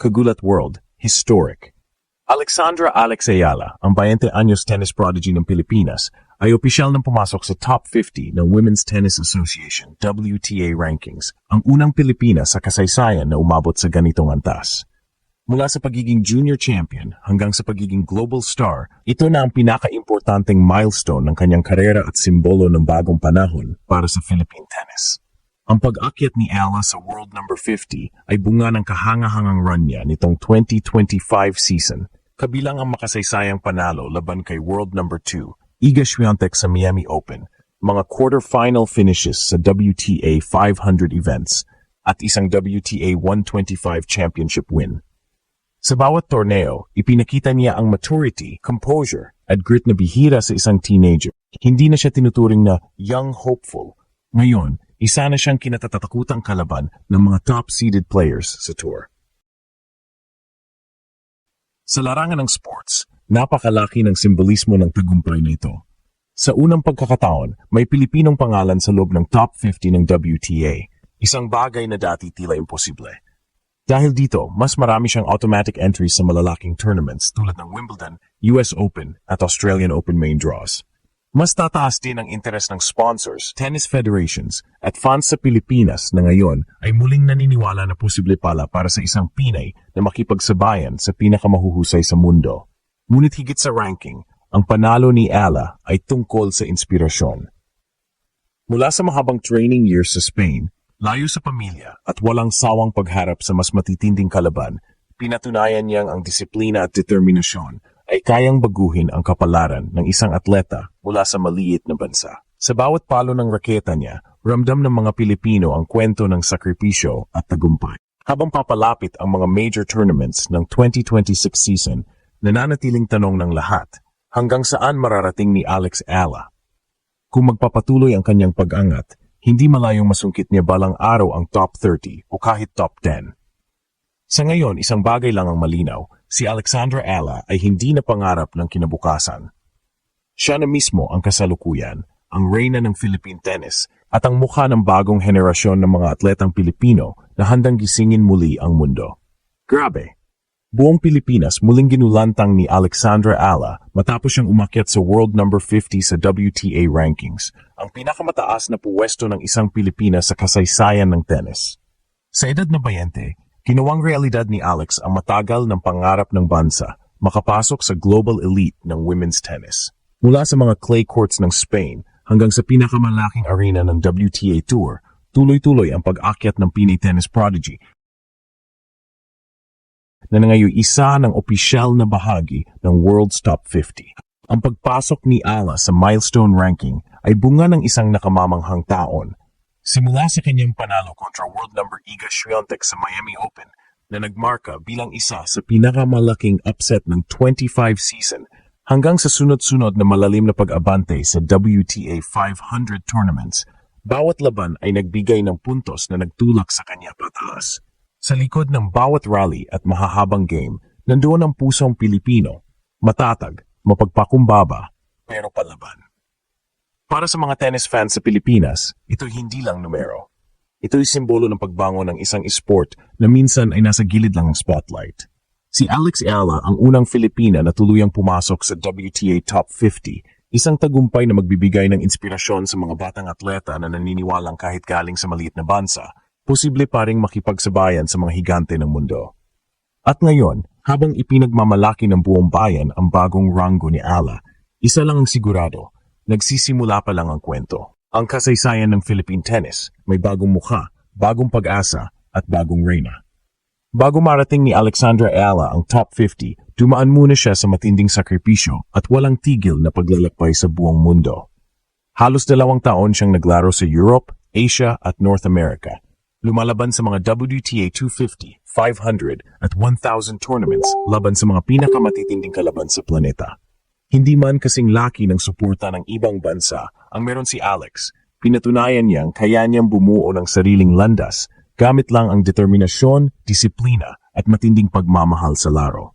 Kagulat World, Historic. Alexandra Alex Ayala, ang 20 anyos tennis prodigy ng Pilipinas, ay opisyal nang pumasok sa top 50 ng Women's Tennis Association WTA rankings, ang unang Pilipina sa kasaysayan na umabot sa ganitong antas. Mula sa pagiging junior champion hanggang sa pagiging global star, ito na ang pinaka-importanteng milestone ng kanyang karera at simbolo ng bagong panahon para sa Philippine tennis. Ang pag-akyat ni Ala sa world number 50 ay bunga ng kahanga-hangang run niya nitong 2025 season, kabilang ang makasaysayang panalo laban kay world number 2, Iga Swiatek sa Miami Open, mga quarter-final finishes sa WTA 500 events, at isang WTA 125 championship win. Sa bawat torneo, ipinakita niya ang maturity, composure, at grit na bihira sa isang teenager. Hindi na siya tinuturing na young hopeful. Ngayon, isa na siyang kinatatakutang kalaban ng mga top-seeded players sa tour. Sa larangan ng sports, napakalaki ng simbolismo ng tagumpay na ito. Sa unang pagkakataon, may Pilipinong pangalan sa loob ng top 50 ng WTA, isang bagay na dati tila imposible. Dahil dito, mas marami siyang automatic entries sa malalaking tournaments tulad ng Wimbledon, US Open at Australian Open main draws. Mas tataas din ang interes ng sponsors, tennis federations at fans sa Pilipinas na ngayon ay muling naniniwala na posible pala para sa isang Pinay na makipagsabayan sa pinakamahuhusay sa mundo. Ngunit higit sa ranking, ang panalo ni Ala ay tungkol sa inspirasyon. Mula sa mahabang training years sa Spain, layo sa pamilya at walang sawang pagharap sa mas matitinding kalaban, pinatunayan niyang ang disiplina at determinasyon ay kayang baguhin ang kapalaran ng isang atleta mula sa maliit na bansa. Sa bawat palo ng raketa niya, ramdam ng mga Pilipino ang kwento ng sakripisyo at tagumpay. Habang papalapit ang mga major tournaments ng 2026 season, nananatiling tanong ng lahat, hanggang saan mararating ni Alex Ala? Kung magpapatuloy ang kanyang pag-angat, hindi malayong masungkit niya balang araw ang top 30 o kahit top 10. Sa ngayon, isang bagay lang ang malinaw, si Alexandra Ala ay hindi na pangarap ng kinabukasan. Siya na mismo ang kasalukuyan, ang reyna ng Philippine tennis at ang mukha ng bagong henerasyon ng mga atletang Pilipino na handang gisingin muli ang mundo. Grabe! Buong Pilipinas muling ginulantang ni Alexandra Ala matapos siyang umakyat sa world number 50 sa WTA rankings, ang pinakamataas na puwesto ng isang Pilipina sa kasaysayan ng tennis. Sa edad na 20, ginawang realidad ni Alex ang matagal ng pangarap ng bansa, makapasok sa global elite ng women's tennis. Mula sa mga clay courts ng Spain hanggang sa pinakamalaking arena ng WTA Tour, tuloy-tuloy ang pag-akyat ng Pinay tennis prodigy na ngayon isa ng opisyal na bahagi ng World's Top 50. Ang pagpasok ni Ala sa milestone ranking ay bunga ng isang nakamamanghang taon. Simula sa kanyang panalo kontra world number Iga Swiatek sa Miami Open na nagmarka bilang isa sa pinakamalaking upset ng 25 season hanggang sa sunod-sunod na malalim na pag-abante sa WTA 500 tournaments, bawat laban ay nagbigay ng puntos na nagtulak sa kanya pataas. Sa likod ng bawat rally at mahahabang game, nandoon ang pusong Pilipino, matatag, mapagpakumbaba, pero palaban. Para sa mga tennis fans sa Pilipinas, ito'y hindi lang numero. Ito'y simbolo ng pagbangon ng isang sport na minsan ay nasa gilid lang ng spotlight. Si Alex Ala ang unang Filipina na tuluyang pumasok sa WTA Top 50, isang tagumpay na magbibigay ng inspirasyon sa mga batang atleta na naniniwalang kahit galing sa maliit na bansa, posible pa ring makipagsabayan sa mga higante ng mundo. At ngayon, habang ipinagmamalaki ng buong bayan ang bagong ranggo ni Ala, isa lang ang sigurado, nagsisimula pa lang ang kwento. Ang kasaysayan ng Philippine tennis, may bagong mukha, bagong pag-asa, at bagong reyna. Bago marating ni Alexandra Ala ang top 50, dumaan muna siya sa matinding sakripisyo at walang tigil na paglalakbay sa buong mundo. Halos 2 taon siyang naglaro sa Europe, Asia at North America. Lumalaban sa mga WTA 250, 500 at 1,000 tournaments laban sa mga pinakamatitinding kalaban sa planeta. Hindi man kasing laki ng suporta ng ibang bansa ang meron si Alex, pinatunayan niyang kaya niyang bumuo ng sariling landas gamit lang ang determinasyon, disiplina at matinding pagmamahal sa laro.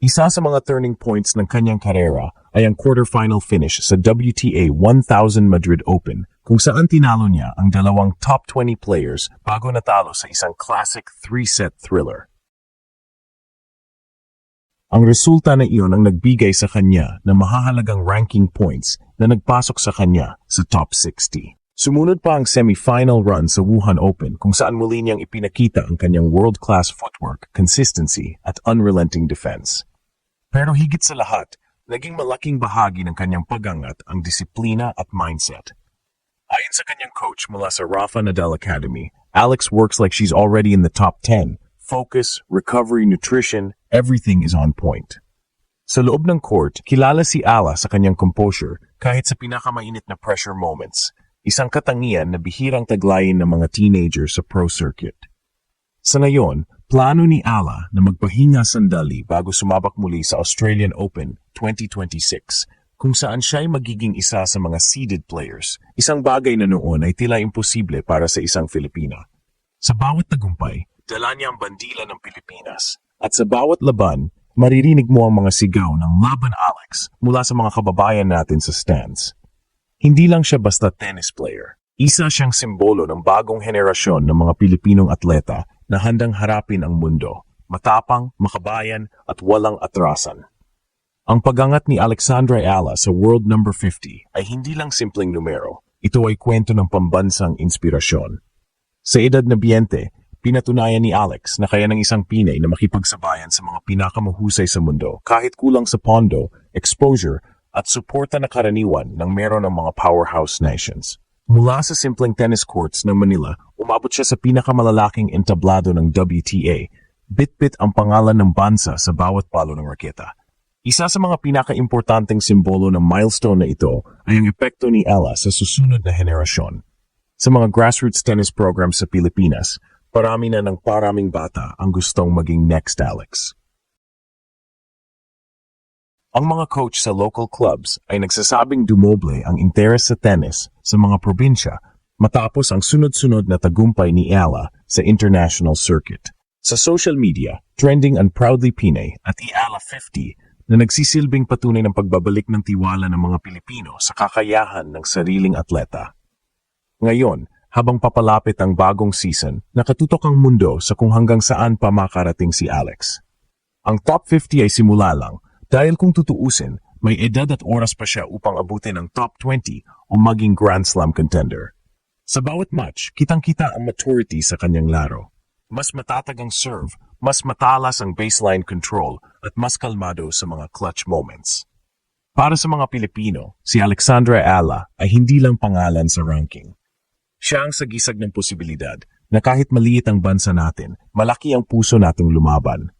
Isa sa mga turning points ng kanyang karera ay ang quarterfinal finish sa WTA 1000 Madrid Open kung saan tinalo niya ang dalawang top 20 players bago natalo sa isang classic 3-set thriller. Ang resulta na iyon ang nagbigay sa kanya ng mahahalagang ranking points na nagpasok sa kanya sa top 60. Sumunod pa ang semi-final run sa Wuhan Open kung saan muli niyang ipinakita ang kanyang world-class footwork, consistency at unrelenting defense. Pero higit sa lahat, naging malaking bahagi ng kanyang pagangat ang disiplina at mindset. Ayon sa kanyang coach mula sa Rafa Nadal Academy, Alex works like she's already in the top 10. Focus, recovery, nutrition, everything is on point. Sa loob ng court, kilala si Ala sa kanyang composure kahit sa pinakamainit na pressure moments, isang katangian na bihirang taglayin ng mga teenager sa pro circuit. Sa ngayon, plano ni Ala na magpahinga sandali bago sumabak muli sa Australian Open 2026 kung saan siya ay magiging isa sa mga seeded players, isang bagay na noon ay tila imposible para sa isang Filipina. Sa bawat tagumpay, dala niya ang bandila ng Pilipinas. At sa bawat laban, maririnig mo ang mga sigaw ng Laban Alex mula sa mga kababayan natin sa stands. Hindi lang siya basta tennis player. Isa siyang simbolo ng bagong henerasyon ng mga Pilipinong atleta na handang harapin ang mundo, matapang, makabayan at walang atrasan. Ang pagangat ni Alexandra Ala sa World Number 50 ay hindi lang simpleng numero. Ito ay kwento ng pambansang inspirasyon. Sa edad na 20, pinatunayan ni Alex na kaya ng isang Pinay na makipagsabayan sa mga pinakamuhusay sa mundo kahit kulang sa pondo, exposure at suporta na karaniwan ng meron ng mga powerhouse nations. Mula sa simpleng tennis courts ng Manila, umabot siya sa pinakamalalaking entablado ng WTA. Bit-bit ang pangalan ng bansa sa bawat palo ng raketa. Isa sa mga pinaka-importanteng simbolo ng milestone na ito ay ang epekto ni Ala sa susunod na henerasyon. Sa mga grassroots tennis programs sa Pilipinas, parami na ng paraming bata ang gustong maging next Alex. Ang mga coach sa local clubs ay nagsasabing dumoble ang interes sa tennis sa mga probinsya matapos ang sunod-sunod na tagumpay ni Ala sa international circuit. Sa social media, trending ang Proudly Pinay at iAla 50 na nagsisilbing patunay ng pagbabalik ng tiwala ng mga Pilipino sa kakayahan ng sariling atleta. Ngayon, habang papalapit ang bagong season, nakatutok ang mundo sa kung hanggang saan pa makarating si Alex. Ang top 50 ay simula lang dahil kung tutuusin, may edad at oras pa siya upang abutin ang top 20 o maging Grand Slam contender. Sa bawat match, kitang-kita ang maturity sa kanyang laro. Mas matatag ang serve, mas matalas ang baseline control at mas kalmado sa mga clutch moments. Para sa mga Pilipino, si Alexandra Ala ay hindi lang pangalan sa ranking. Siya ang sagisag ng posibilidad na kahit maliit ang bansa natin, malaki ang puso nating lumaban.